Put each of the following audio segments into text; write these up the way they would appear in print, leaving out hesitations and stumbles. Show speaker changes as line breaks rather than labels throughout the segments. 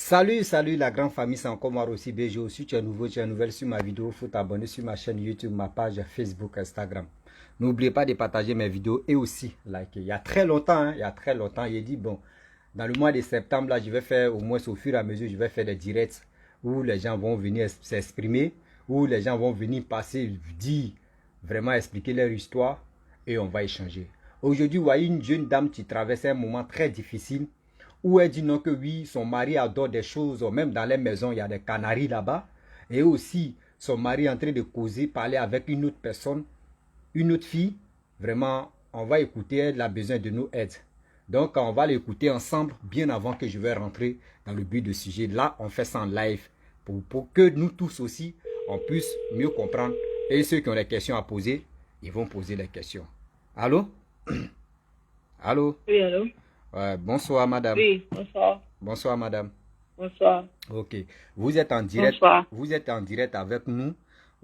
Salut la grande famille, c'est encore moi aussi BG. Si tu es nouveau, tu es nouvelle sur ma vidéo, il faut t'abonner sur ma chaîne YouTube, ma page Facebook, Instagram. N'oubliez pas de partager mes vidéos et aussi liker. Il y a très longtemps, j'ai dit bon, dans le mois de septembre, là, je vais faire au moins au fur et à mesure, je vais faire des directs où les gens vont venir s'exprimer, où les gens vont venir passer, dire, vraiment expliquer leur histoire et on va échanger. Aujourd'hui, vous voyez une jeune dame qui traverse un moment très difficile où elle dit non que oui, son mari adore des choses, même dans les maisons, il y a des canaris là-bas. Et aussi, son mari est en train de causer, parler avec une autre personne, une autre fille. Vraiment, on va écouter, elle a besoin de nos aides. Donc, on va l'écouter ensemble, bien avant que je vais rentrer dans le but du sujet. Là, on fait ça en live pour que nous tous aussi, on puisse mieux comprendre. Et ceux qui ont des questions à poser, ils vont poser les questions. Allô? Allô?
Oui, allô?
Bonsoir, madame.
Oui, bonsoir.
Bonsoir, madame.
Bonsoir.
Ok. Vous êtes en direct.
Bonsoir.
Vous êtes en direct avec nous.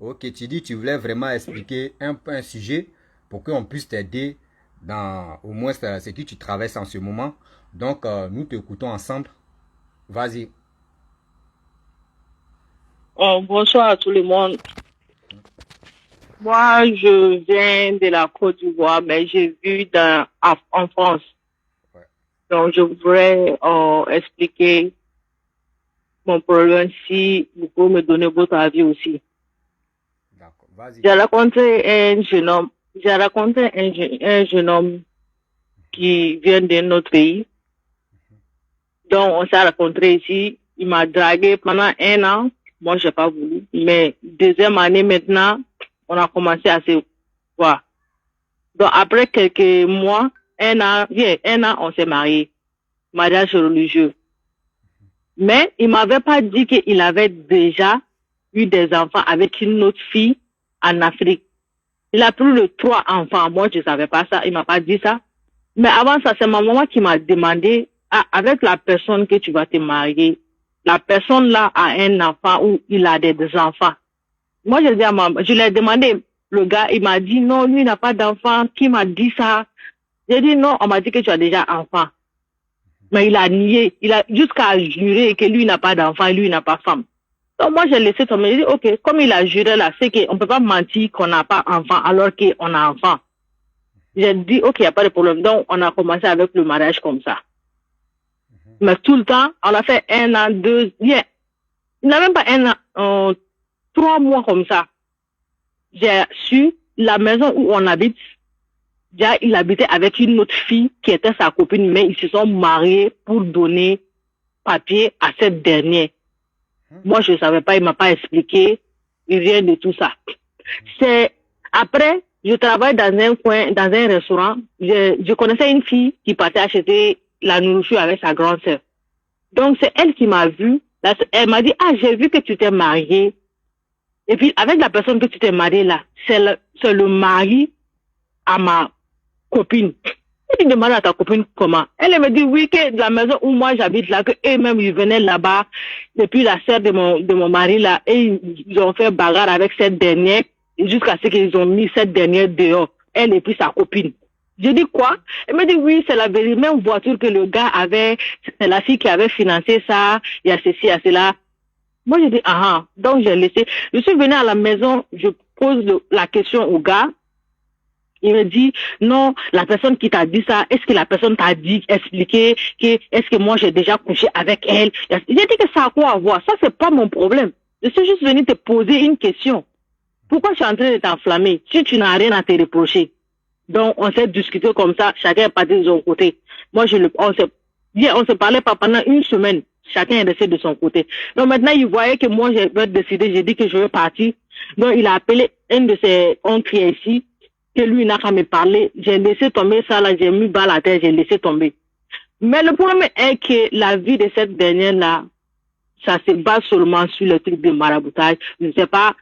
Ok. Tu dis, tu voulais vraiment expliquer un sujet pour qu'on puisse t'aider dans au moins ce que tu traverses en ce moment. Donc, nous t'écoutons ensemble. Vas-y.
Oh, bonsoir à tout le monde. Moi, je viens de la Côte d'Ivoire, mais j'ai vu en France.
Ouais.
Donc, je voudrais expliquer mon problème si vous pouvez me donner votre avis aussi.
D'accord. Vas-y.
J'ai rencontré un jeune homme. Un jeune homme qui vient d'un autre pays. Donc, on s'est rencontrés ici. Il m'a dragué pendant 1 an. Moi, j'ai pas voulu. Mais deuxième année maintenant, on a commencé à se voir. Donc, après quelques mois, 1 an, on s'est mariés. Mariage religieux. Mais il m'avait pas dit qu'il avait déjà eu des enfants avec une autre fille en Afrique. Il a plus de 3 enfants. Moi, je savais pas ça. Il m'a pas dit ça. Mais avant ça, c'est ma maman qui m'a demandé, avec la personne que tu vas te marier, la personne là a un enfant ou il a des enfants. Moi, je dis à maman, je lui ai demandé, le gars, il m'a dit non, lui il n'a pas d'enfant. Qui m'a dit ça? J'ai dit non, on m'a dit que tu as déjà enfant. Mais il a nié, il a jusqu'à jurer que lui il n'a pas d'enfant et lui il n'a pas de femme. Donc moi, j'ai laissé tomber. J'ai dit ok, comme il a juré là, c'est qu'on peut pas mentir qu'on n'a pas enfant alors qu'on a enfant. J'ai dit ok, il n'y a pas de problème. Donc on a commencé avec le mariage comme ça. Mais tout le temps, on a fait 1 an, 2, il n'a même pas 1 an, 3 mois comme ça. J'ai su la maison où on habite. Déjà, il habitait avec une autre fille qui était sa copine, mais ils se sont mariés pour donner papier à cette dernière. Moi, je ne savais pas, il m'a pas expliqué, rien de tout ça. C'est après, je travaille dans un coin, dans un restaurant. Je connaissais une fille qui partait acheter la nourriture avec sa grande sœur. Donc, c'est elle qui m'a vue. Elle m'a dit, j'ai vu que tu t'es mariée. Et puis, avec la personne que tu t'es mariée là, c'est le mari à ma copine. Et tu demandes à ta copine comment. Elle me dit, oui, que la maison où moi j'habite là, que eux-mêmes, ils venaient là-bas. Et puis, la sœur de mon mari là, et ils ont fait bagarre avec cette dernière, jusqu'à ce qu'ils ont mis cette dernière dehors. Elle et puis sa copine. Je dis quoi? Elle me dit oui, c'est la même voiture que le gars avait, c'est la fille qui avait financé ça, il y a ceci, il y a cela. Moi je dis donc j'ai laissé. Je suis venue à la maison, je pose la question au gars. Il me dit non, la personne qui t'a dit ça, est-ce que la personne t'a dit, expliqué que est-ce que moi j'ai déjà couché avec elle? J'ai dit que ça a quoi à voir? Ça c'est pas mon problème. Je suis juste venue te poser une question. Pourquoi je suis en train de t'enflammer si tu n'as rien à te reprocher? Donc, on s'est discuté comme ça, chacun est parti de son côté. Moi, on se parlait pas pendant 1 semaine. Chacun est resté de son côté. Donc, maintenant, il voyait que moi, j'ai décidé, j'ai dit que je veux partir. Donc, il a appelé un de ses oncles ici, que lui n'a qu'à me parler. J'ai laissé tomber ça, là, j'ai mis bas la tête, j'ai laissé tomber. Mais le problème est que la vie de cette dernière-là, ça se base seulement sur le truc de maraboutage. Je ne sais pas.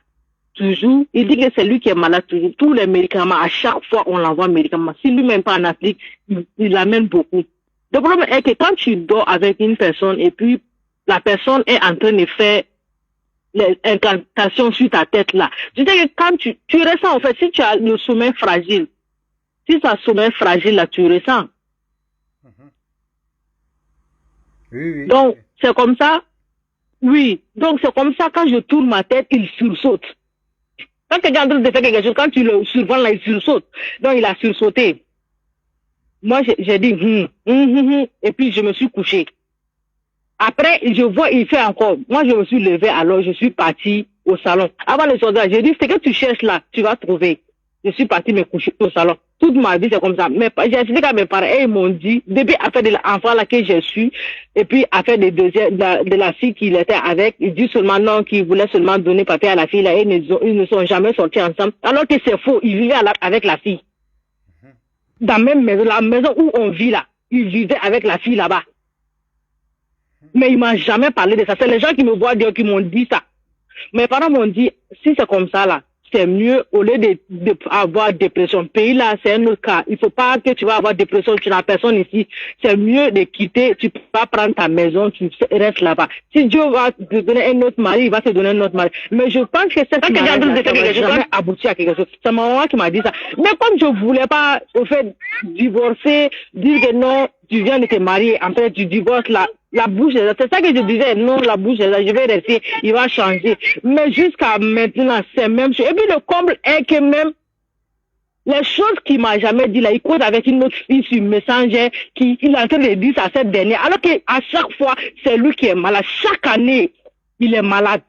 Toujours, il dit que c'est lui qui est malade toujours. Tous les médicaments, à chaque fois, on l'envoie médicaments. Si lui-même pas en Afrique, il amène beaucoup. Le problème est que quand tu dors avec une personne et puis la personne est en train de faire les incantations sur ta tête là, je dis que quand tu ressens, en fait, si tu as le sommeil fragile, si tu as le sommeil fragile là, tu ressens.
Oui.
Donc, c'est comme ça. Oui, donc c'est comme ça, quand je tourne ma tête, il sursaute. Quand quelqu'un est en train de faire quelque chose, quand tu le surprends là, il sursaute. Donc il a sursauté. Moi, j'ai dit, et puis je me suis couché. Après, je vois, il fait encore. Moi, je me suis levée, alors je suis partie au salon. Avant de sortir, j'ai dit, ce que tu cherches là, tu vas trouver. Je suis partie me coucher au salon. Toute ma vie, c'est comme ça. Mais j'ai expliqué à mes parents, et ils m'ont dit, depuis affaire de l'enfant là que j'ai su, et puis affaire de la fille qu'il était avec, ils disent seulement non, qu'ils voulaient seulement donner papier à la fille là, et ils ne sont jamais sortis ensemble. Alors que c'est faux, ils vivaient avec la fille. Dans la même maison, la maison où on vit là, ils vivaient avec la fille là-bas. Mais il m'a jamais parlé de ça. C'est les gens qui me voient dire qui m'ont dit ça. Mes parents m'ont dit, si c'est comme ça là, c'est mieux au lieu d'avoir dépression. Pays là, c'est un autre cas. Il faut pas que tu vas avoir dépression, tu n'as personne ici. C'est mieux de quitter, tu peux pas prendre ta maison, tu restes là-bas. Si Dieu va te donner un autre mari, il va te donner un autre mari. Mais je pense que c'est ça qui n'a jamais abouti à quelque chose. C'est ma maman qui m'a dit ça. Mais comme je voulais pas, au fait, divorcer, dire que non, tu viens de te marier, après tu divorces là. La bouche, c'est ça que je disais, non, la bouche, je vais rester, il va changer. Mais jusqu'à maintenant, c'est même chose. Et puis le comble est que même, les choses qu'il m'a jamais dit là, il cause avec une autre fille sur Messenger, il est en train de dire ça à cette dernière, alors qu'à chaque fois, c'est lui qui est malade. Chaque année, il est malade.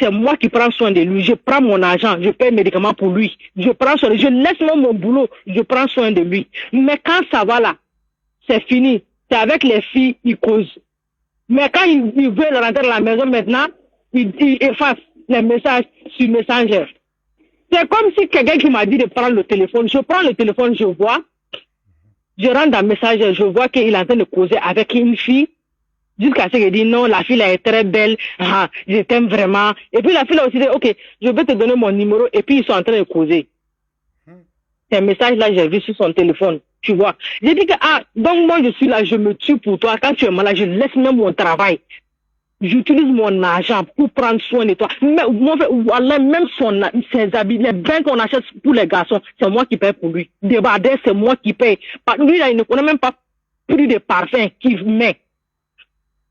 C'est moi qui prends soin de lui. Je prends mon argent, je paie médicaments pour lui. Je prends soin, je laisse même mon boulot, je prends soin de lui. Mais quand ça va là, c'est fini. C'est avec les filles, il cause. Mais quand il veut rentrer dans la maison maintenant, il efface les messages sur Messenger. C'est comme si quelqu'un qui m'a dit de prendre le téléphone. Je prends le téléphone, je vois. Je rentre dans Messenger, je vois qu'il est en train de causer avec une fille. Jusqu'à ce qu'il dit non, la fille là est très belle, je t'aime vraiment. Et puis la fille a aussi dit, ok, je vais te donner mon numéro. Et puis ils sont en train de causer. Ces messages-là, j'ai vu sur son téléphone. Tu vois. J'ai dit que, donc moi je suis là, je me tue pour toi. Quand tu es malade, je laisse même mon travail. J'utilise mon argent pour prendre soin de toi. Mais, voilà, même ses habits, les bains qu'on achète pour les garçons, c'est moi qui paye pour lui. Débardeur, c'est moi qui paye. Lui, là, il ne connaît même pas plus de parfum qu'il met.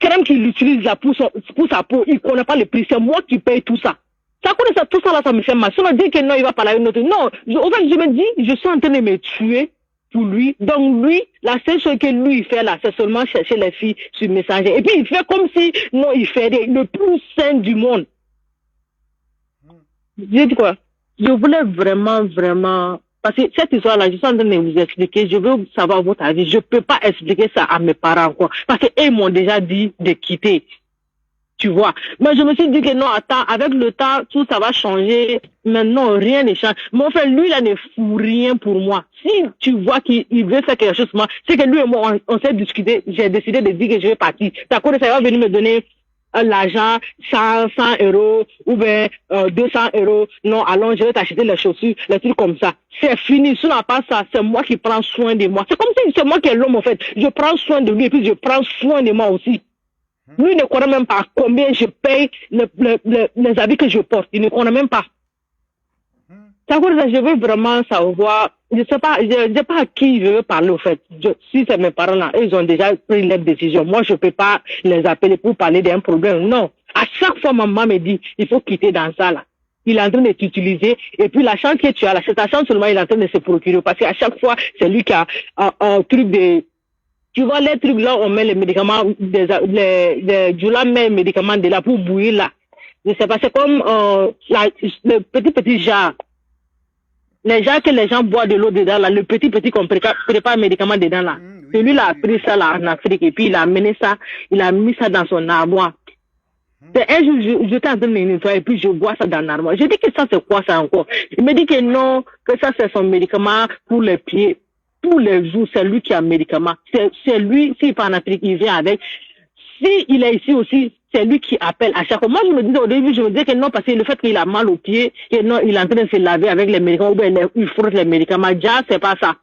Crème qu'il utilise là pour sa peau, il ne connaît pas le prix. C'est moi qui paye tout ça. Ça connaît ça, tout ça là, ça me fait mal. Si on dit que non, il va parler à une autre. Non, en fait, je me dis, je suis en train de me tuer pour lui. Donc lui, la seule chose que lui il fait là, c'est seulement chercher les filles sur Messenger. Et puis il fait comme si, non, il fait le plus sain du monde. Je dis quoi? Je voulais vraiment, parce que cette histoire-là, je suis en train de vous expliquer, je veux savoir votre avis. Je ne peux pas expliquer ça à mes parents encore. Parce qu'ils m'ont déjà dit de quitter. Tu vois. Mais je me suis dit que non, attends, avec le temps, tout ça va changer. Maintenant, rien ne change. Mais en fait, lui, là, ne fout rien pour moi. Si tu vois qu'il veut faire quelque chose, c'est que lui et moi, on s'est discuté. J'ai décidé de dire que je vais partir. C'est quoi, ça va venir me donner l'argent, 100 euros, ou bien 200 euros. Non, allons, je vais t'acheter les chaussures, les trucs comme ça. C'est fini. Si on n'a pas ça, c'est moi qui prends soin de moi. C'est comme si c'est moi qui est l'homme, en fait. Je prends soin de lui et puis je prends soin de moi aussi. Lui ne connaît même pas combien je paye les habits que je porte. Il ne connaît même pas. Je veux vraiment savoir. Je sais pas à qui je veux parler, au fait. Si c'est mes parents là, ils ont déjà pris leur décision. Moi, je peux pas les appeler pour parler d'un problème. Non. À chaque fois, maman me dit, il faut quitter dans ça là. Il est en train de t'utiliser. Et puis, la chance que tu as là, c'est ta chance seulement, il est en train de se procurer. Parce qu'à chaque fois, c'est lui qui a un truc de... Tu vois, les trucs là, on met les médicaments, Jula met les médicaments de là pour bouillir là. Je sais pas, c'est comme le petit jar. Les jars que les gens boivent de l'eau dedans là, le petit qu'on prépare médicaments dedans là. Celui-là a pris ça là en Afrique et puis il a amené ça, il a mis ça dans son armoire. C'est un jour, j'étais en train de me nettoyer et puis je vois ça dans l'armoire. Je dis que ça c'est quoi ça encore? Il me dit que non, que ça c'est son médicament pour les pieds. Tous les jours, c'est lui qui a un médicament. C'est lui, s'il part en Afrique, il vient avec. S'il est ici aussi, c'est lui qui appelle à chaque fois. Moi, je me disais au début, je me disais que non, parce que le fait qu'il a mal aux pieds, que non, il est en train de se laver avec les médicaments, ou bien il frotte les médicaments. Déjà, c'est pas ça.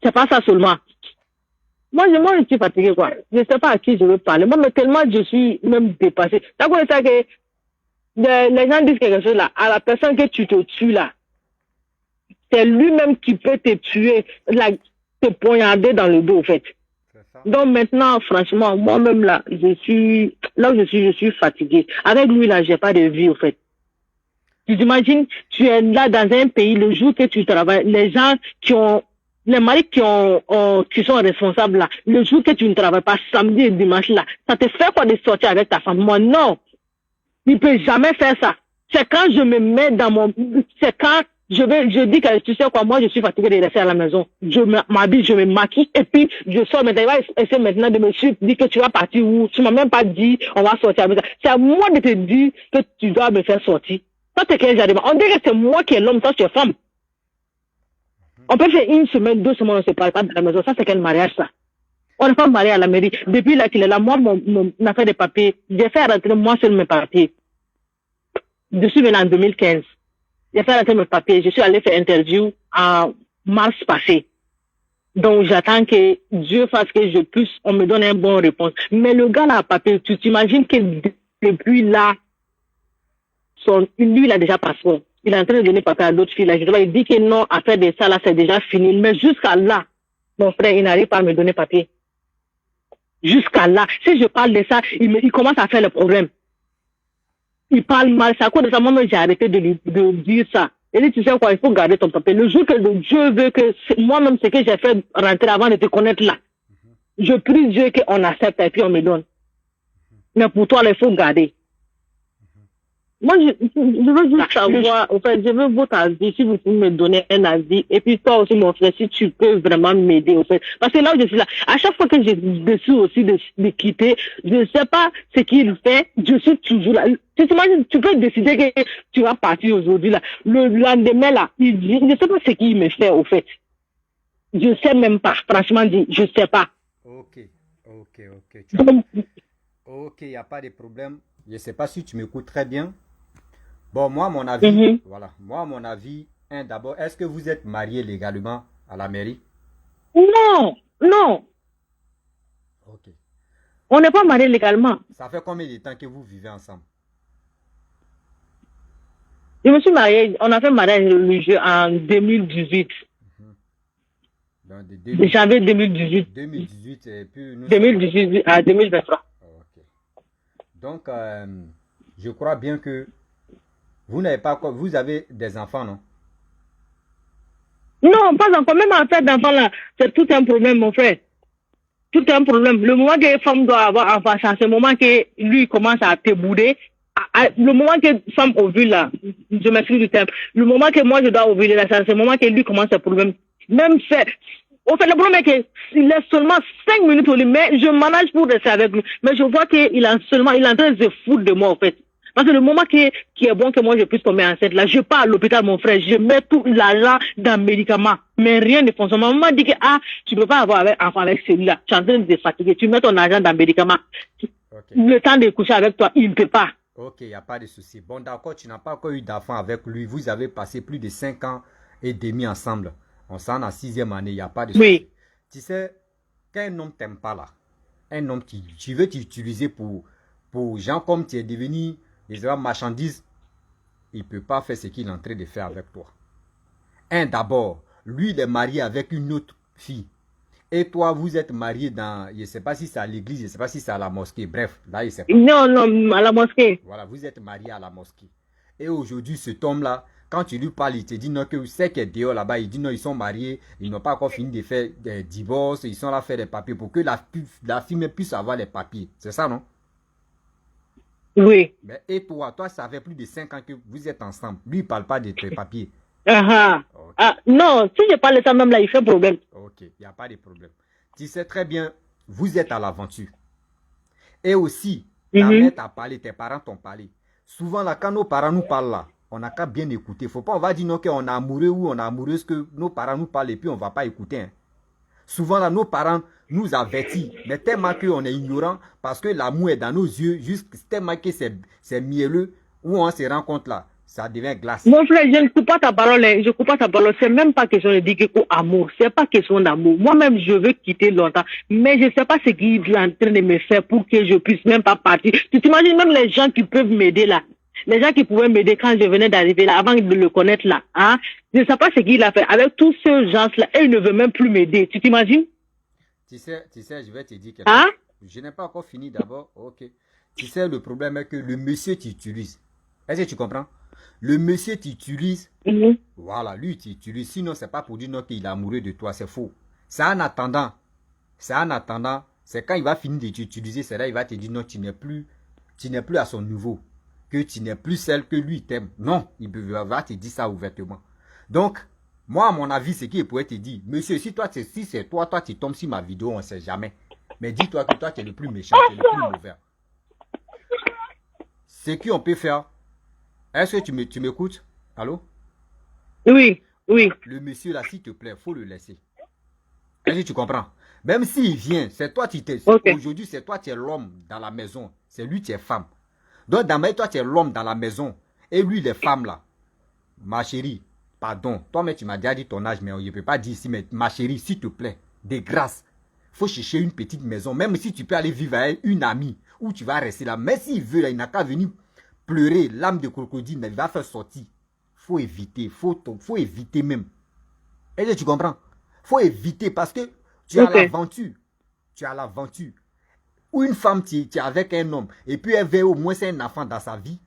C'est pas ça seulement. Moi, je suis fatiguée, quoi. Je sais pas à qui je veux parler. Moi, mais tellement je suis même dépassée. D'accord, c'est ça que les gens disent quelque chose là. À la personne que tu te tues là, c'est lui-même qui peut te tuer, te poignarder dans le dos, en fait. Donc maintenant, franchement, moi-même là, je suis là où je suis fatiguée. Avec lui, là, j'ai pas de vie, au fait. Tu t'imagines, tu es là dans un pays, le jour que tu travailles, les gens les maris qui sont responsables là, le jour que tu ne travailles pas, samedi et dimanche là, ça te fait quoi de sortir avec ta femme? Moi, non. Il ne peut jamais faire ça. C'est quand je me mets c'est quand je dis que tu sais quoi, moi je suis fatiguée de rester à la maison. Je m'habille, je me maquille et puis je sors maintenant. Il va essayer maintenant de me suivre, dire que tu vas partir où? Tu m'as même pas dit, on va sortir avec ça. C'est à moi de te dire que tu dois me faire sortir. Ça, c'est quel genre. On dirait que c'est moi qui est l'homme, toi tu es femme. On peut faire 1 semaine, 2 semaines, on ne se parle pas de la maison. Ça, c'est quel mariage, ça? On n'est pas marié à la mairie. Depuis là qu'il est là, moi, mon affaire de papier, j'ai fait rentrer moi seul mes papiers. Je suis venue en 2015. J'ai fait rentrer mes papiers. Je suis allée faire interview en mars passé. Donc, j'attends que Dieu fasse que je puisse, on me donne une bonne réponse. Mais le gars là, papier, tu t'imagines que depuis là, lui, il a déjà passeport. Il est en train de donner papier à d'autres filles. Là. Il dit que non, affaire de ça, là, c'est déjà fini. Mais jusqu'à là, mon frère, il n'arrive pas à me donner papier. Jusqu'à là. Si je parle de ça, il commence à faire le problème. Il parle mal. C'est à cause de ça, moi-même, j'ai arrêté de dire ça. Il dit, tu sais quoi, il faut garder ton papier. Le jour que Dieu veut que, moi-même, ce que j'ai fait rentrer avant de te connaître là, je prie Dieu qu'on accepte et puis on me donne. Mais pour toi, là, il faut garder. Moi, je veux juste savoir, en fait, je veux votre avis, si vous pouvez me donner un avis, et puis toi aussi, mon frère, si tu peux vraiment m'aider, en fait. Parce que là où je suis là, à chaque fois que je décide aussi de quitter, je ne sais pas ce qu'il fait, je suis toujours là. Tu t'imagines, tu peux décider que tu vas partir aujourd'hui, là. Le lendemain, là, je ne sais pas ce qu'il me fait, au fait. Je ne sais même pas, franchement dit, je ne sais pas.
Ok. Ok, il n'y a pas de problème. Je ne sais pas si tu m'écoutes très bien. Bon, moi, mon avis, voilà. Moi, mon avis, d'abord, est-ce que vous êtes marié légalement à la mairie?
Non.
Ok.
On n'est pas marié légalement.
Ça fait combien de temps que vous vivez ensemble?
Je me suis mariée, on a fait mariage religieux en 2018.
Donc,
janvier 2018.
2018 et puis nous
2018 à 2023.
Ok. Donc, je crois bien que vous n'avez pas, vous avez des enfants, non?
Non, pas encore. Même en fait d'enfants là, c'est tout un problème, mon frère. Tout un problème. Le moment que les femmes doivent avoir enfant, c'est le moment que lui commence à te bouder. Le moment que femme ovule là, je m'excuse du terme. Le moment que moi je dois ovuler là, c'est le moment que lui commence à problème. Même fait. Au fait, le problème est qu'il laisse seulement 5 minutes au lit, mais je manage pour rester avec lui. Mais je vois qu'il est en train de se foutre de moi, en fait. Parce que le moment qui est bon que moi je puisse tomber enceinte, là, je pars à l'hôpital, mon frère, je mets tout l'argent dans les médicaments. Mais rien ne fonctionne. Ma maman dit que, tu peux pas avoir un enfant avec celui-là. Tu es en train de te fatiguer. Tu mets ton argent dans les médicaments. Okay. Le temps de coucher avec toi, il ne peut pas.
Ok, il n'y a pas de souci. Bon, d'accord, tu n'as pas encore eu d'enfant avec lui. Vous avez passé plus de 5 ans et demi ensemble. On s'en a 6e année, il n'y a pas de souci.
Oui.
Tu sais, quand un homme t'aime pas là, un homme qui tu veux t'utiliser pour gens comme tu es devenu des marchandises, il ne peut pas faire ce qu'il est en train de faire avec toi. D'abord, lui il est marié avec une autre fille. Et toi, vous êtes marié dans, je ne sais pas si c'est à l'église, je ne sais pas si c'est à la mosquée. Bref, là, il ne sait pas.
Non, à la mosquée.
Voilà, vous êtes marié à la mosquée. Et aujourd'hui, cet homme-là, quand tu lui parles, il te dit non, que c'est qu'il est dehors là-bas. Il dit non, ils sont mariés, ils n'ont pas encore fini de faire des divorces, ils sont là à faire des papiers pour que la fille puisse avoir les papiers. C'est ça, non?
Oui.
Mais, et toi, ça fait plus de 5 ans que vous êtes ensemble. Lui, il ne parle pas de tes papiers.
Okay. Non, si je parle de ça même là, il fait problème.
Ok, il n'y a pas de problème. Tu sais très bien, vous êtes à l'aventure. Et aussi, ta mère t'a parlé, tes parents t'ont parlé. Souvent là, quand nos parents nous parlent là, on n'a qu'à bien écouter. Il ne faut pas, on va dire non, qu'on est amoureux ou on est amoureuse que nos parents nous parlent et puis on ne va pas écouter. Hein. Souvent là, nos parents nous avertissent, mais tellement qu'on est ignorant parce que l'amour est dans nos yeux, juste tellement que c'est mielleux, où on se rencontre là, ça devient glace.
Mon frère, je ne coupe pas ta parole, je coupe pas ta parole. C'est même pas question de dire que amour, c'est pas question d'amour. Moi-même, je veux quitter longtemps, mais je ne sais pas ce qu'il est en train de me faire pour que je puisse même pas partir. Tu t'imagines même les gens qui peuvent m'aider là. Les gens qui pouvaient m'aider quand je venais d'arriver là, avant de le connaître là, hein. Je ne sais pas ce qu'il a fait avec tous ces gens-là et il ne veut même plus m'aider. Tu t'imagines?
Tu sais, je vais te dire quelque chose.
Hein?
je n'ai pas encore fini d'abord. Ok. Tu sais, le problème est que le monsieur t'utilise. Est-ce que tu comprends? Le monsieur t'utilise. Voilà, lui t'utilise. Sinon, c'est pas pour dire non qu'il est amoureux de toi. C'est faux. C'est en attendant. C'est en attendant. C'est quand il va finir de t'utiliser, c'est là il va te dire non, tu n'es plus à son niveau. Que tu n'es plus celle que lui t'aime. Non, il va te dire ça ouvertement. Donc, moi, à mon avis, c'est qu'il pourrait te dire, monsieur, si c'est toi, tu tombes sur ma vidéo, on ne sait jamais. Mais dis-toi que toi, tu es le plus méchant, tu es le plus mauvais. Ce qu'on peut faire, est-ce que tu m'écoutes? Allô?
Oui, oui.
Le monsieur là, s'il te plaît, il faut le laisser. Est-ce que tu comprends? Même s'il vient, c'est toi qui t'es.
Okay.
Aujourd'hui, c'est toi qui es l'homme dans la maison. C'est lui qui est femme. Donc, d'abord, toi, tu es l'homme dans la maison. Et lui, les femmes là. Ma chérie, pardon. Toi-même, tu m'as déjà dit ton âge, mais je ne peux pas dire ici. Mais ma chérie, s'il te plaît, de grâce, il faut chercher une petite maison. Même si tu peux aller vivre avec une amie, où tu vas rester là. Mais s'il veut, là, il n'a qu'à venir pleurer, l'âme de crocodile, il va faire sortir. Faut éviter. Faut éviter même. Est-ce que tu comprends? Faut éviter parce que tu as l'aventure. Tu as l'aventure. Ou une femme, tu es avec un homme. Et puis elle veut au moins un enfant dans sa vie.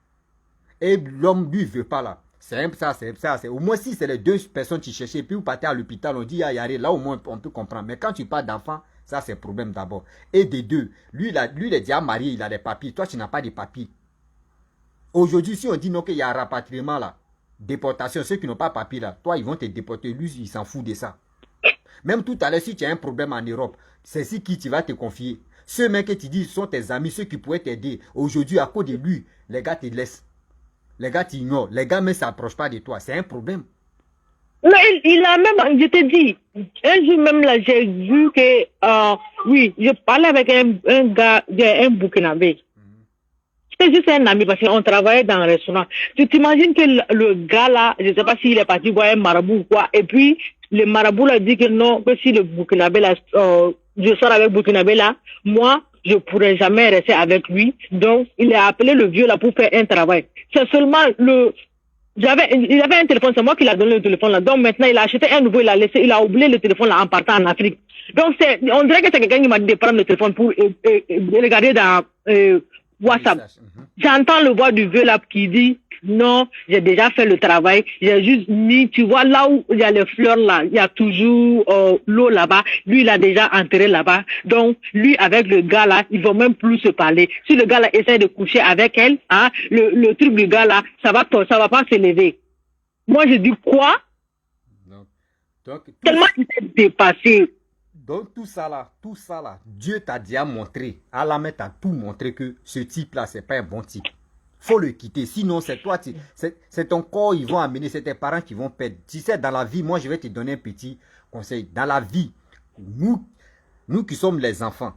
Et l'homme, lui, ne veut pas là. C'est ça. Au moins si c'est les deux personnes qui cherchent. Et puis vous partez à l'hôpital, on dit, là au moins on peut comprendre. Mais quand tu parles d'enfant, ça c'est problème d'abord. Et des deux, lui il est déjà marié, il a des papiers. Toi, tu n'as pas de papiers. Aujourd'hui, si on dit non qu'il y a un rapatriement là, déportation, ceux qui n'ont pas de papiers là, toi, ils vont te déporter. Lui, il s'en fout de ça. Même tout à l'heure, si tu as un problème en Europe, c'est si qui tu vas te confier. Ceux mecs que tu dis sont tes amis, ceux qui pourraient t'aider. Aujourd'hui, à cause de lui, les gars te laissent. Les gars t'ignorent. Les gars ne s'approchent pas de toi. C'est un problème.
Mais il a même, je te dis, un jour même là, j'ai vu que, oui, je parlais avec un gars, un Burkinabé. C'était juste un ami parce qu'on travaillait dans un restaurant. Tu t'imagines que le gars là, je ne sais pas s'il est parti voir un marabout ou quoi, et puis le marabout là dit que non, que si le Burkinabé là, je sors avec Burkinabé là, moi, je ne pourrais jamais rester avec lui. Donc, il a appelé le vieux là pour faire un travail. C'est seulement il avait un téléphone, c'est moi qui lui ai donné le téléphone là. Donc maintenant, il a acheté un nouveau, il a oublié le téléphone là en partant en Afrique. Donc on dirait que c'est quelqu'un qui m'a dit de prendre le téléphone pour regarder dans WhatsApp. J'entends le voix du vieux là qui dit non, j'ai déjà fait le travail, j'ai juste mis, tu vois, là où il y a les fleurs là, il y a toujours l'eau là-bas, lui il a déjà enterré là-bas, donc lui avec le gars là, ils vont même plus se parler. Si le gars là essaie de coucher avec elle, hein, le truc du gars là, ça va pas s'élever. Moi je dis quoi?
Donc,
tellement il s'est dépassé.
Donc tout ça là, Dieu t'a déjà montré, Allah t'a tout montré que ce type là, c'est pas un bon type. Faut le quitter, sinon c'est toi, c'est ton corps, ils vont amener, c'est tes parents qui vont perdre. Tu sais, dans la vie, moi je vais te donner un petit conseil. Dans la vie, nous qui sommes les enfants,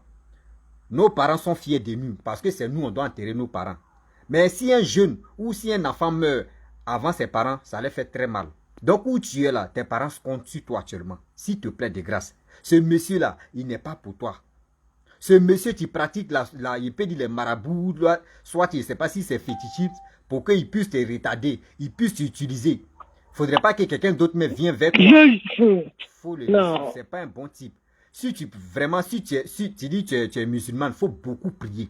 nos parents sont fiers de nous, parce que c'est nous, on doit enterrer nos parents. Mais si un jeune ou si un enfant meurt avant ses parents, ça les fait très mal. Donc où tu es là, tes parents comptent sur toi actuellement. S'il te plaît, de grâce. Ce monsieur-là, il n'est pas pour toi. Ce monsieur qui pratique, il peut dire les marabouts, soit il ne sait pas si c'est fétichiste, pour qu'il puisse te retarder, il puisse t'utiliser. Il ne faudrait pas que quelqu'un d'autre vienne vers toi. Il faut le laisser, ce n'est pas un bon type. Si tu dis que tu es musulman, il faut beaucoup prier.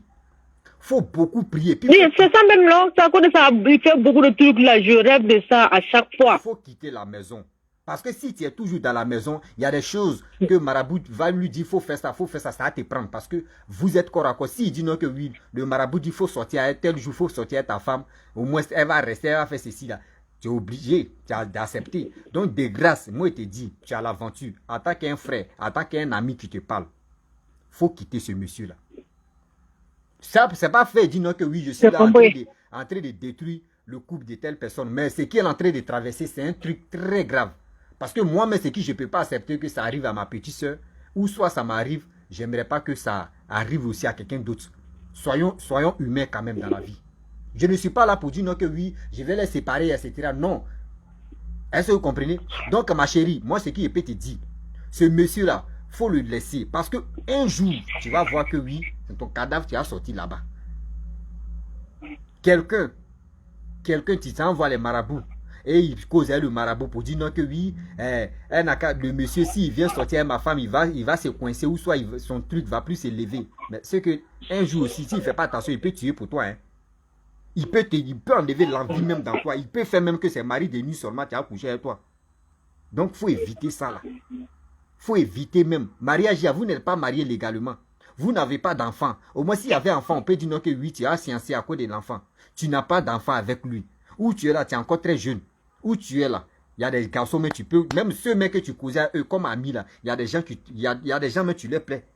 Faut beaucoup prier.
Oui, c'est ça même là, c'est à cause de ça, il fait beaucoup de trucs là, je rêve de ça à chaque fois.
Il faut quitter la maison. Parce que si tu es toujours dans la maison, il y a des choses que marabout va lui dire, faut faire ça, ça va te prendre. Parce que vous êtes corps à corps. S'il dit non que oui, le marabout dit, faut sortir à tel jour, faut sortir à ta femme, au moins elle va rester, elle va faire ceci là. Tu es obligé d'accepter. Donc de grâce, moi je te dis, tu as l'aventure. En tant qu'un frère, en tant qu'un ami qui te parle, faut quitter ce monsieur là. Ça, c'est pas fait, dit non que oui, je suis là en train de détruire le couple de telle personne. Mais ce qu'il est en train de traverser, c'est un truc très grave. Parce que moi-même, c'est que je ne peux pas accepter que ça arrive à ma petite soeur, ou soit ça m'arrive, j'aimerais pas que ça arrive aussi à quelqu'un d'autre. Soyons humains quand même dans la vie. Je ne suis pas là pour dire non que oui, je vais les séparer, etc. Non. Est-ce que vous comprenez? Donc, ma chérie, moi, ce que je peux te dire, ce monsieur-là, il faut le laisser. Parce que un jour, tu vas voir que oui, c'est ton cadavre qui a sorti là-bas. Quelqu'un, tu t'envoies les marabouts. Et il cause le marabout pour dire non que oui, le monsieur, s'il vient sortir avec ma femme, il va se coincer ou soit son truc va plus s'élever. Mais c'est que un jour aussi, s'il ne fait pas attention, il peut tuer pour toi. Hein. Il peut enlever l'envie même dans toi. Il peut faire même que c'est mari de nuit seulement qui a couché avec toi. Donc, il faut éviter ça là. Il faut éviter même. Mariage, vous n'êtes pas marié légalement. Vous n'avez pas d'enfant. Au moins, s'il y avait enfant, on peut dire non que oui, tu as sciencé à cause de l'enfant. Tu n'as pas d'enfant avec lui. Ou tu es là, tu es encore très jeune. Ou tu es là. Il y a des garçons, mais tu peux, même ceux mecs que tu causais à eux, comme amis là, il y a des gens, il y a des gens, mais tu les plais.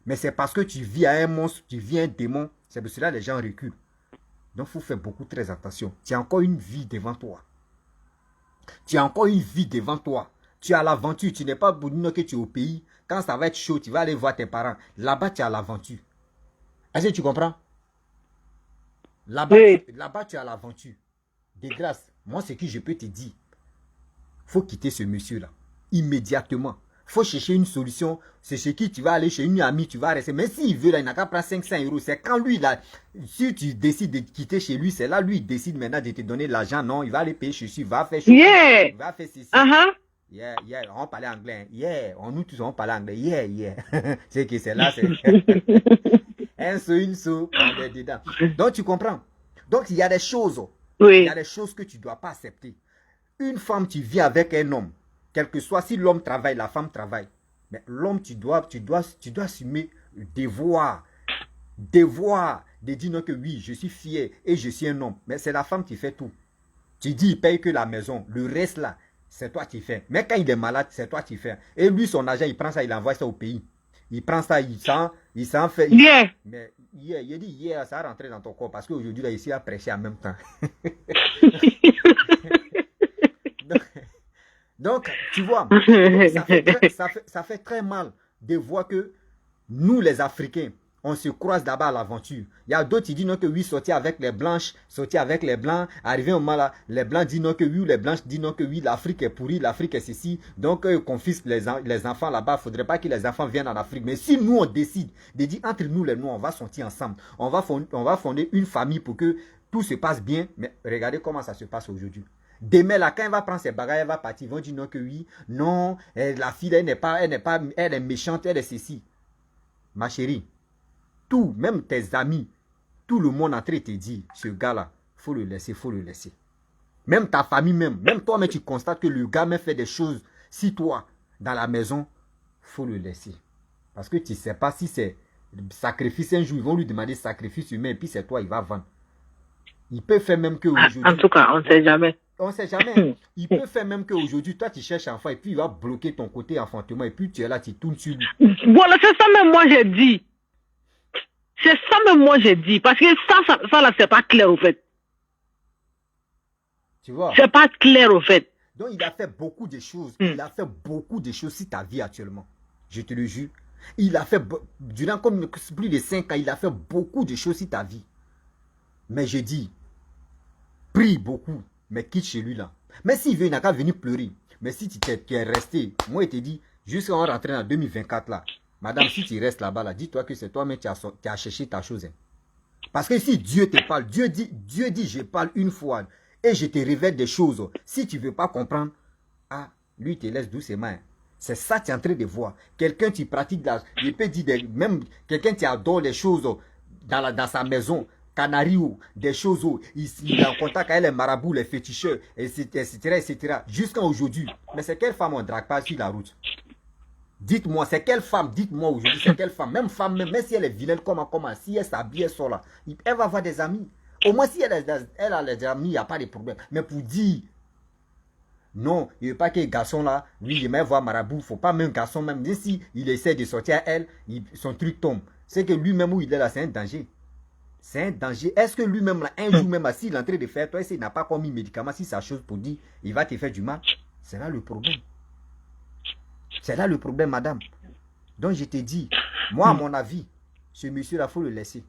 Mais c'est parce que tu vis à un monstre, tu vis à un démon. C'est pour cela que les gens reculent. Donc, il faut faire beaucoup très attention. Tu as encore une vie devant toi. Tu as encore une vie devant toi. Tu as l'aventure. Tu n'es pas pour dire que tu es au pays. Quand ça va être chaud, tu vas aller voir tes parents. Là-bas, tu as l'aventure. Est-ce que tu comprends? Là-bas,
Oui.
tu as l'aventure. De grâce, moi, ce que je peux te dire, il faut quitter ce monsieur-là. Immédiatement. Il faut chercher une solution. C'est chez qui tu vas aller chez une amie, tu vas rester. Mais s'il veut, là, il n'a qu'à prendre 500 euros. C'est quand lui, là, si tu décides de quitter chez lui, c'est là, lui, il décide maintenant de te donner de l'argent. Non, il va aller payer chez lui, il va faire chez
Yeah.
il va faire ceci.
Yeah,
on parlait anglais. Yeah, nous tous, on parlait anglais. Yeah. C'est que c'est là, c'est un saut, une saut, on est dedans. Donc, tu comprends? Donc, il y a des choses.
Oui.
Il y a des choses que tu ne dois pas accepter. Une femme, tu vis avec un homme. Quel que soit, si l'homme travaille, la femme travaille. Mais l'homme, tu dois assumer le devoir. Devoir de dire non que oui, je suis fier et je suis un homme. Mais c'est la femme qui fait tout. Tu dis, il paye que la maison. Le reste là, c'est toi qui fais. Mais quand il est malade, c'est toi qui fais. Et lui, son argent, il prend ça, il envoie ça au pays. Il prend ça, il s'en fait.
Yeah.
Mais il dit, yeah, ça a rentré dans ton corps. Parce qu'aujourd'hui, là, ici, il a prêché en même temps. Donc, tu vois, ça fait très mal de voir que nous, les Africains, on se croise d'abord à l'aventure. Il y a d'autres qui disent non que oui, sortir avec les blanches, sortir avec les blancs. Arrivé au moment là, les blancs disent non que oui, les blanches disent non que oui, l'Afrique est pourrie, l'Afrique est ceci. Donc, confisque les enfants là-bas. Il ne faudrait pas que les enfants viennent en Afrique. Mais si nous, on décide de dire entre nous, les Noirs, on va sortir ensemble. On va fonder une famille pour que tout se passe bien. Mais regardez comment ça se passe aujourd'hui. Demain, là, quand elle va prendre ses bagages, elle va partir. Ils vont dire non que oui, non, la fille, elle est méchante, elle est ceci. Ma chérie, tout, même tes amis, tout le monde en train de te dire, ce gars-là, faut le laisser. Même ta famille, même toi, mais tu constates que le gars me fait des choses, si toi, dans la maison, faut le laisser. Parce que tu ne sais pas si c'est sacrifice un jour, ils vont lui demander sacrifice humain, et puis c'est toi, il va vendre. Il peut faire même que aujourd'hui.
En tout cas, on ne sait jamais.
On ne sait jamais. Il peut faire même qu'aujourd'hui, toi, tu cherches un enfant et puis il va bloquer ton côté enfantement et puis tu es là, tu tournes sur lui.
Voilà, c'est ça même moi j'ai dit. C'est ça même moi j'ai dit. Parce que ça là, c'est pas clair au fait.
Tu vois?
C'est pas clair au fait.
Donc, il a fait beaucoup de choses. Il a fait beaucoup de choses sur ta vie actuellement. Je te le jure. Il a fait, durant comme plus de 5 ans, il a fait beaucoup de choses sur ta vie. Mais je dis, prie beaucoup. Mais quitte chez lui là. Mais s'il veut, il n'a qu'à venir pleurer. Mais si tu es resté, moi je te dis, jusqu'à on rentrer en 2024 là, madame, si tu restes là-bas là, dis-toi que c'est toi-même qui as cherché ta chose. Hein. Parce que si Dieu te parle, Dieu dit, je parle une fois et je te révèle des choses. Si tu ne veux pas comprendre, ah, lui te laisse doucement. Hein. C'est ça que tu es en train de voir. Quelqu'un qui pratique, il peut dire, même quelqu'un qui adore les choses dans sa maison. Canario, des choses où il est en contact avec les marabouts, les féticheurs, etc. Jusqu'à aujourd'hui. Mais c'est quelle femme on ne drague pas sur la route? Dites-moi, c'est quelle femme? Dites-moi aujourd'hui, c'est quelle femme? Même femme, même si elle est vilaine, comment, si elle s'habille, elle sort là, elle va avoir des amis. Au moins, si elle a des amis, il n'y a pas de problème. Mais pour dire, non, il ne veut pas que les garçons là, lui, il aime voir marabout, il ne faut pas même garçon, même si il essaie de sortir à elle, son truc tombe. C'est que lui-même où il est là, c'est un danger. C'est un danger. Est-ce que lui-même, là, un jour même, s'il est en train de faire, toi, s'il n'a pas commis médicament, si sa chose pour dire, il va te faire du mal. C'est là le problème. C'est là le problème, madame. Donc, je te dis, moi, à mon avis, ce monsieur-là, il faut le laisser.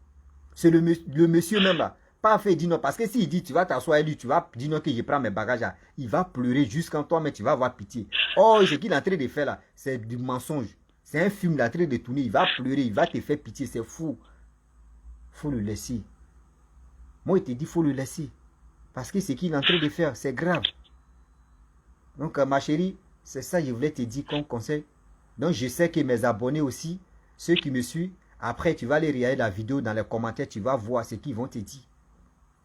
C'est le monsieur même là. Pas fait dire non. Parce que s'il dit, tu vas t'asseoir et lui, tu vas dire non que je prends mes bagages là, il va pleurer jusqu'en toi, mais tu vas avoir pitié. Oh, ce qu'il est en train de faire là, c'est du mensonge. C'est un film, il est en train de tourner, il va pleurer, il va te faire pitié, c'est fou. Faut le laisser. Moi, il te dit, faut le laisser. Parce que ce qu'il est en train de faire, c'est grave. Donc, ma chérie, c'est ça que je voulais te dire comme conseil. Donc, je sais que mes abonnés aussi, ceux qui me suivent, après, tu vas aller regarder la vidéo dans les commentaires, tu vas voir ce qu'ils vont te dire.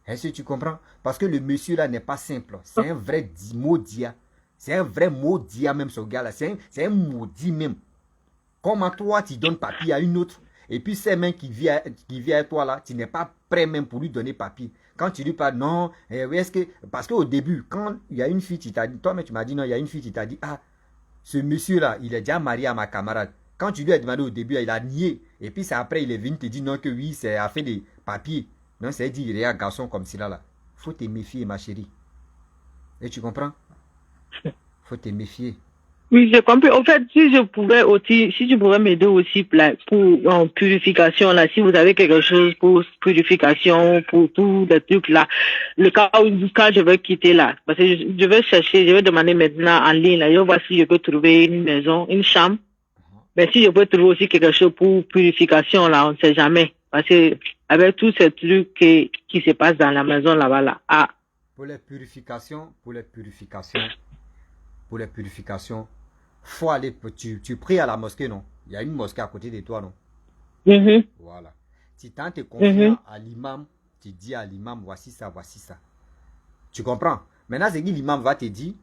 Est-ce que tu comprends? Parce que le monsieur là n'est pas simple. C'est un vrai maudit. C'est un vrai maudit même, ce gars-là. C'est un maudit même. Comment toi, tu donnes papier à une autre, et puis c'est même qui vient avec toi là, tu n'es pas prêt même pour lui donner papier. Quand tu lui parles, non, oui, est-ce que... Parce qu'au début, quand il y a une fille, tu t'as dit, toi-même tu m'as dit, non, il y a une fille, tu t'as dit, ah, ce monsieur-là, il est déjà marié à ma camarade. Quand tu lui as demandé au début, il a nié. Et puis c'est après, il est venu te dire, non, que oui, c'est à fait des papiers. Non, c'est dit, il est un garçon comme cela là. Faut te méfier, ma chérie. Et tu comprends? Faut te méfier.
Oui, j'ai compris. En fait, si je pouvais aussi, si tu pouvais m'aider aussi pour en purification, là, si vous avez quelque chose pour purification, pour tous les trucs là, le cas où quand je vais quitter là, parce que je vais chercher, je vais demander maintenant en ligne, là, je vais voir si je peux trouver une maison, une chambre. Mais si je peux trouver aussi quelque chose pour purification là, on ne sait jamais. Parce que avec tous ces trucs qui se passent dans la maison là-bas là, ah.
Pour les purifications, faut aller, tu pries à la mosquée, non? Il y a une mosquée à côté de toi, non? Voilà. Si tu es confiant à l'imam, tu dis à l'imam, voici ça, voici ça. Tu comprends? Maintenant, c'est que l'imam va te dire,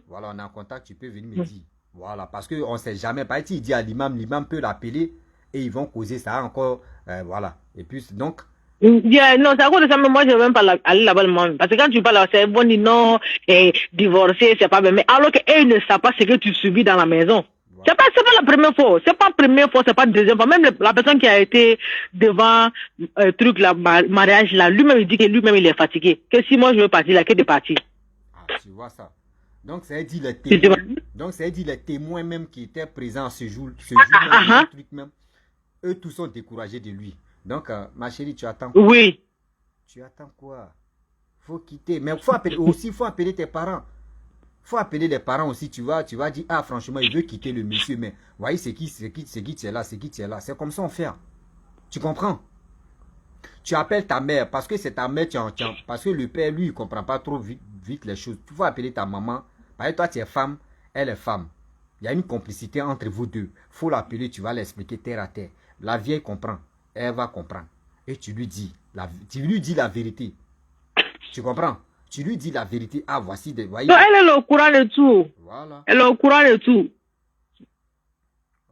voilà, on est en contact, tu peux venir me dire. Voilà, parce qu'on ne sait jamais. Par exemple, il dit à l'imam, l'imam peut l'appeler et ils vont causer ça encore. Voilà. Et puis, donc,
non, c'est à cause de ça, mais moi, je ne veux même pas aller là-bas le monde. Parce que quand tu parles, c'est bon, non, divorcer, c'est pas bien. Mais alors qu'ils ne savent pas ce que tu subis dans la maison. Voilà. C'est pas la première fois. C'est pas la première fois, c'est pas la deuxième fois. Même la personne qui a été devant truc, là, mariage, là, lui-même, il dit que lui-même, il est fatigué. Que si moi, je veux partir, là, que de partir.
Ah, tu vois ça. Donc, ça veut dire les témoins. Donc, ça veut dire les témoins même qui étaient présents ce jour, même, truc même, eux tous sont découragés de lui. Donc, ma chérie, tu attends quoi?
Oui.
Tu attends quoi? Faut quitter. Mais faut appeler, aussi, faut appeler tes parents. Faut appeler les parents aussi. Tu vas dire, ah, franchement, il veut quitter le monsieur, mais voyez, c'est qui tu es là, c'est qui tu es là. C'est comme ça on fait. Tu comprends? Tu appelles ta mère, parce que c'est ta mère, parce que le père, lui, il ne comprend pas trop vite les choses. Tu vas appeler ta maman. Parce que toi, tu es femme, elle est femme. Il y a une complicité entre vous deux. Faut l'appeler, tu vas l'expliquer terre à terre. La vieille comprend. Elle va comprendre. Et tu lui dis la vérité. Tu comprends? Tu lui dis la vérité. Ah, voici des... Voyez.
Non, elle est au courant de tout.
Voilà.
Elle est au courant de tout.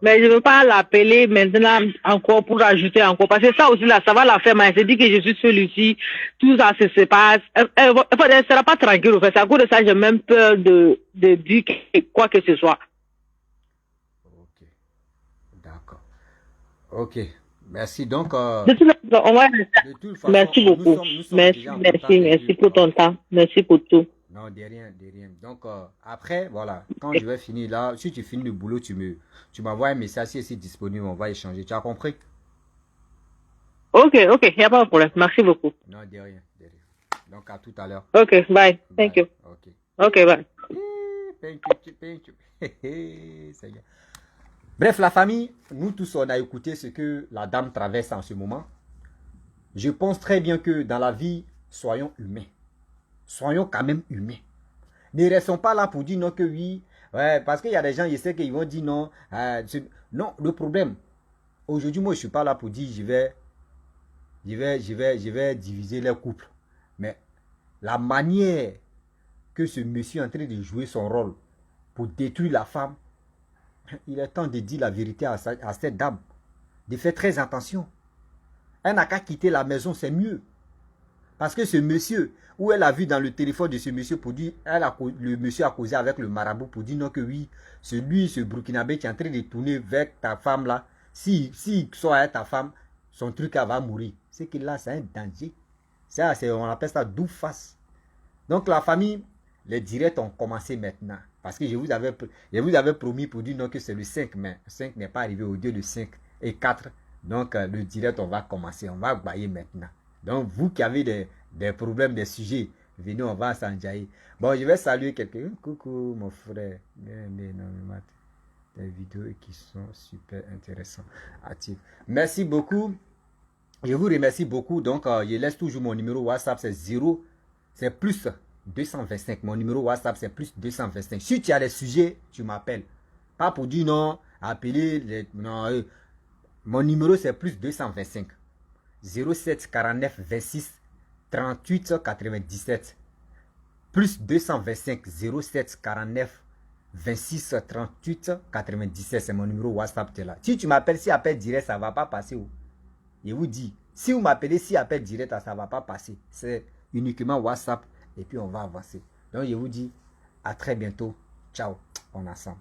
Mais je ne veux pas l'appeler maintenant encore pour ajouter encore. Parce que ça aussi, là, ça va la faire. Mais elle se dit que je suis celui-ci. Tout ça se passe. Elle ne sera pas tranquille. En fait. C'est à cause de ça, j'ai même peur de dire quoi que ce soit.
Ok. D'accord. Ok. Merci. Donc,
de toute façon, merci beaucoup. Merci pour ton temps. Merci pour tout.
Non, de rien. Donc, après, voilà, quand je vais finir là, si tu finis le boulot, tu m'envoies un message si c'est disponible, on va échanger. Tu as compris?
Ok, il n'y a pas de problème. Merci beaucoup.
Non, de rien. Donc, à tout à l'heure.
Ok, bye. Thank you. Ok, bye.
Thank you. Bref, la famille, nous tous, on a écouté ce que la dame traverse en ce moment. Je pense très bien que dans la vie, soyons humains. Soyons quand même humains. Ne restons pas là pour dire non que oui. Ouais, parce qu'il y a des gens, je sais qu'ils vont dire non. Non, le problème. Aujourd'hui, moi, je ne suis pas là pour dire je vais diviser les couples. Mais la manière que ce monsieur est en train de jouer son rôle pour détruire la femme, il est temps de dire la vérité à cette dame. De faire très attention. Elle n'a qu'à quitter la maison, c'est mieux. Parce que ce monsieur, où elle a vu dans le téléphone de ce monsieur pour dire, le monsieur a causé avec le marabout pour dire non que oui, ce Burkinabé qui est en train de tourner vers ta femme là, si soit avec ta femme, son truc elle va mourir. C'est que là, c'est un danger. Ça, on appelle ça doux face. Donc la famille, les directs ont commencé maintenant. Parce que je vous avais promis pour dire non que c'est le 5, mais 5 n'est pas arrivé au lieu de 5 et 4. Donc le direct, on va commencer, on va bailler maintenant. Donc, vous qui avez des problèmes, des sujets, venez, on va s'enjailler. Bon, je vais saluer quelqu'un. Coucou, mon frère. Des vidéos qui sont super intéressantes. Actives. Merci beaucoup. Je vous remercie beaucoup. Donc, je laisse toujours mon numéro WhatsApp. C'est 0. C'est plus 225. Mon numéro WhatsApp, c'est plus 225. Si tu as des sujets, tu m'appelles. Pas pour dire non, appeler. Non, mon numéro, c'est plus 225. 07 49 26 38 97. Plus 225 07 49 26 38 97. C'est mon numéro WhatsApp. Là. Si tu m'appelles, si appel direct, ça ne va pas passer. Je vous dis, si vous m'appelez, si appel direct, ça ne va pas passer. C'est uniquement WhatsApp et puis on va avancer. Donc je vous dis à très bientôt. Ciao, on est ensemble.